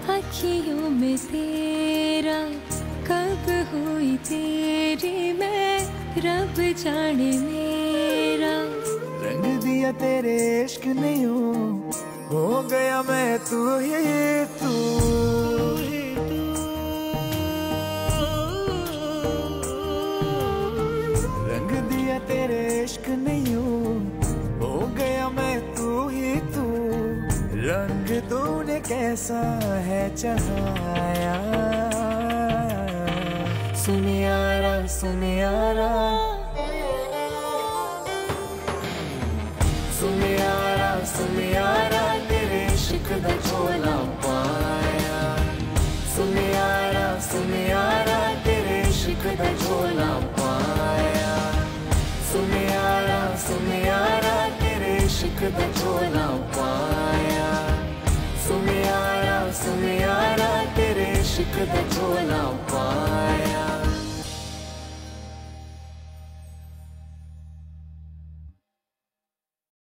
अखियों में तेरा कब हुई तेरी मैं रब जाने मेरा। रंग दिया तेरे इश्क ने यूं हो गया मैं तू ही तू। रंग दिया तेरे इश्क ने यूं हो गया मैं तू ही तू। रंग तूने कैसा है चढ़ाया, सुन यारा सुन यारा, सुन यारा सुन यारा तेरे इश्क दा झोला पाया। सुन यारा तेरे इश्क दा झोला पाया। सुन यारा तेरे इश्क दा झोला